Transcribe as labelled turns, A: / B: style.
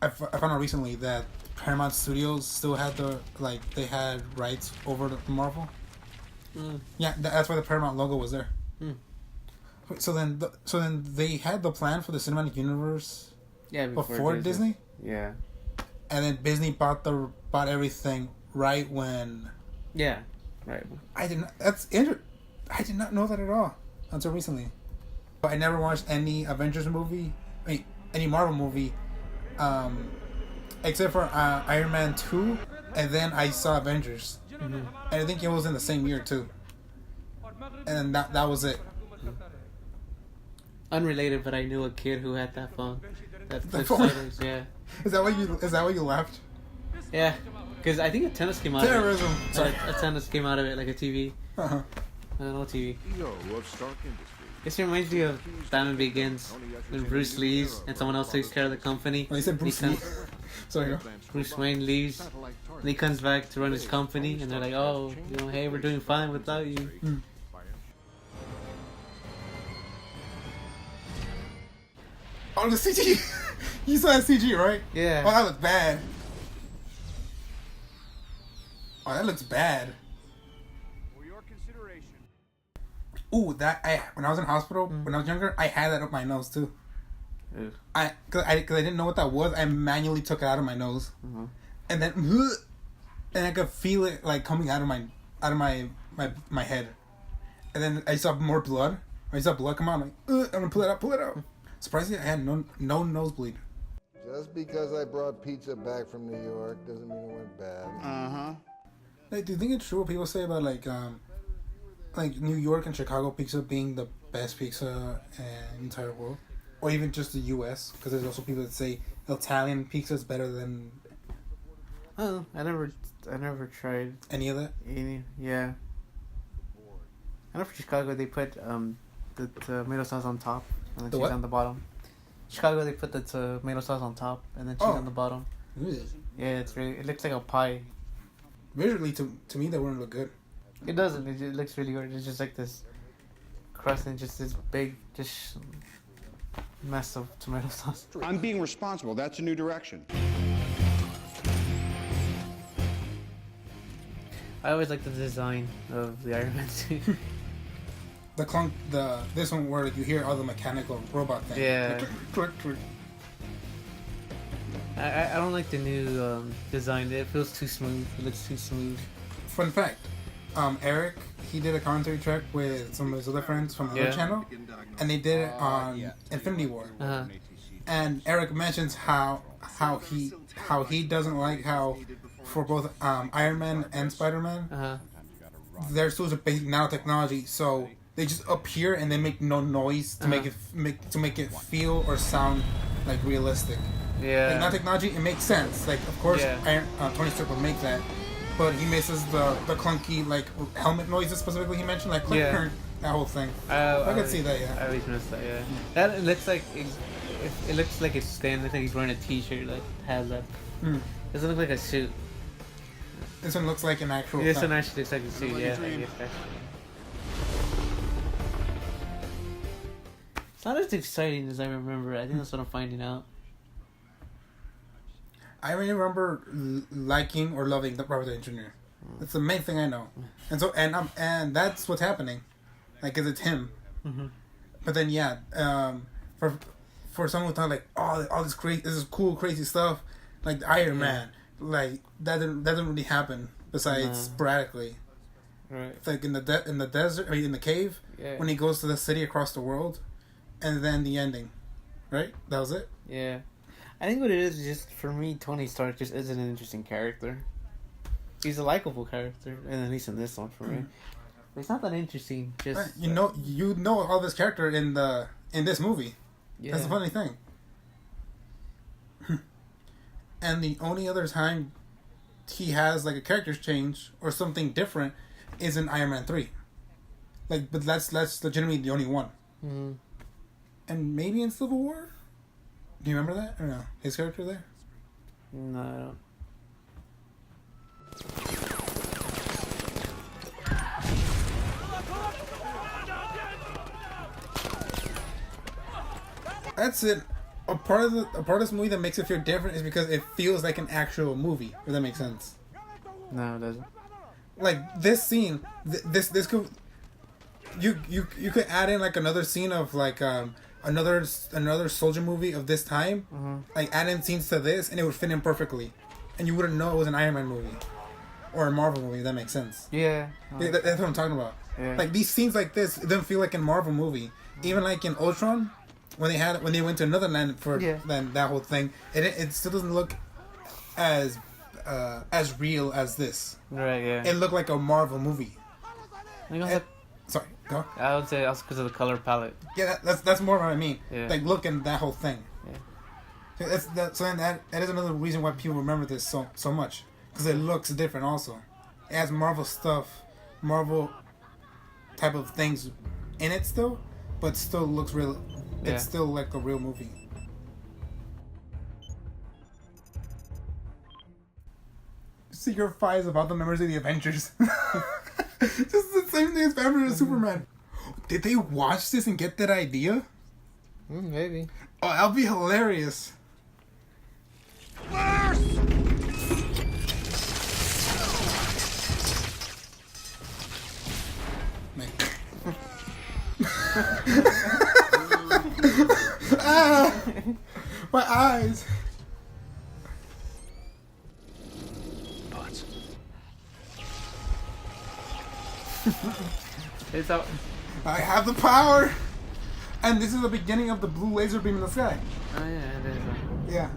A: I found out recently that Paramount Studios still had they had rights over the Marvel. Yeah, that's why the Paramount logo was there. So then they had the plan for the cinematic universe.
B: Yeah,
A: before Disney.
B: Yeah.
A: And then Disney bought everything right when.
B: Yeah, right.
A: I did not. I did not know that at all until recently. But I never watched any Avengers movie. Any Marvel movie, except for Iron Man 2, and then I saw Avengers, and I think it was in the same year too. And that was it.
B: Unrelated, but I knew a kid who had that phone.
A: The phone?
B: Yeah.
A: Is that why you laughed?
B: Yeah, because I think a tennis came out
A: Terrorism.
B: of it. Sorry. A tennis came out of it, like a TV.
A: Uh-huh.
B: An old TV.
C: Of Stark Industries.
B: This reminds me of Batman Begins, when Bruce leaves and someone else takes care of the company.
A: Oh, you said Bruce Lee. Sorry. No.
B: Bruce Wayne leaves, and he comes back to run his company, and they're like, "Oh, hey, we're doing fine without you."
A: Oh, the CG. You saw that CG, right?
B: Yeah.
A: Oh, that looks bad. Oh, that looks bad.
C: For your consideration.
A: Ooh, when I was in hospital, when I was younger, I had that up my nose too.
B: Ugh.
A: Cause I didn't know what that was. I manually took it out of my nose, and then I could feel it like coming out of my head, and then I saw more blood. I saw blood come out. I'm like, I'm gonna pull it out. Surprisingly, I had no nosebleed.
D: Just because I brought pizza back from New York doesn't mean it went bad.
A: Like, do you think it's true what people say about like New York and Chicago pizza being the best pizza in the entire world, or even just the U.S.? Because there's also people that say Italian pizza is better than.
B: Oh, I never tried
A: Any of that?
B: Yeah. I know for Chicago they put the tomato sauce on top and the cheese
A: what?
B: on the bottom. Chicago they put the tomato sauce on top and then cheese on the bottom.
A: Ugh.
B: Yeah, it looks like a pie.
A: Visually, to me, that wouldn't look good.
B: It doesn't. It looks really weird. It's just like this crust and just this big, just mess of tomato sauce.
E: I'm being responsible. That's a new direction.
B: I always like the design of the Iron Man suit.
A: This one where you hear all the mechanical robot thing.
B: Yeah.
A: Like, click, click.
B: I don't like the new design. It feels too smooth. It looks too smooth.
A: Fun fact, Eric, he did a commentary track with some of his other friends from the other channel, and they did it on Infinity War. And Eric mentions how he doesn't like how for both Iron Man and Spider-Man, their suits are basic nanotechnology, so they just appear and they make no noise to make it feel or sound like realistic.
B: Yeah.
A: Like nanotechnology, it makes sense. Like, of course, Tony Stark would make that, but he misses the clunky like helmet noises specifically. He mentioned like that whole thing. I could see that. Yeah.
B: I always missed that. Yeah. That looks like it looks like it's Stan. Looks like he's wearing a T-shirt that has that. Doesn't look like a suit.
A: This one looks like an actual.
B: This one actually looks like a suit. Yeah. I guess that. It's not as exciting as I remember. I think that's what I'm finding out.
A: I remember liking or loving the Robert Downey Jr. That's the main thing I know, and so and that's what's happening, like, 'cause it's him. But then for someone who thought like, oh, all this is cool, crazy stuff, like the Iron Man, like that doesn't really happen besides sporadically.
B: Right.
A: Like in the desert, in the cave, when he goes to the city across the world, and then the ending, right? That was it.
B: Yeah. I think what it is just, for me, Tony Stark just isn't an interesting character. He's a likable character, and at least in this one for me. But he's not that interesting. Just
A: you know all this character in this movie.
B: Yeah.
A: That's the funny thing. And the only other time he has like a character change or something different is in Iron Man 3. Like, but that's legitimately the only one. And maybe in Civil War. Do you remember that or no? His character there?
B: No, I don't.
A: That's it. a part of this movie that makes it feel different is because it feels like an actual movie. If that makes sense.
B: No, it doesn't.
A: Like this scene, this could you could add in like another scene of like another soldier movie of this time, like add in scenes to this, and it would fit in perfectly, and you wouldn't know it was an Iron Man movie or a Marvel movie. If that makes sense.
B: Yeah.
A: That's what I'm talking about.
B: Yeah.
A: Like these scenes like this, it doesn't feel like a Marvel movie. Even like in Ultron, when they went to another land for then that whole thing, it still doesn't look as real as this.
B: Right. Yeah.
A: It looked like a Marvel movie. Sorry, go.
B: I would say also because of the color palette.
A: Yeah, that's more what I mean.
B: Yeah.
A: Like look and that whole thing.
B: Yeah.
A: That is another reason why people remember this so much, because it looks different. Also, it has Marvel stuff, Marvel type of things in it still, but still looks real.
B: Yeah.
A: It's still like a real movie. Secret Files about the members of the Avengers. Just the same thing as Batman and Superman. Did they watch this and get that idea?
B: Maybe.
A: Oh, that'll be hilarious. Ah, my eyes.
B: It's out.
A: I have the power, and this is the beginning of the blue laser beam in the sky.
B: Oh yeah, it is.
A: Yeah.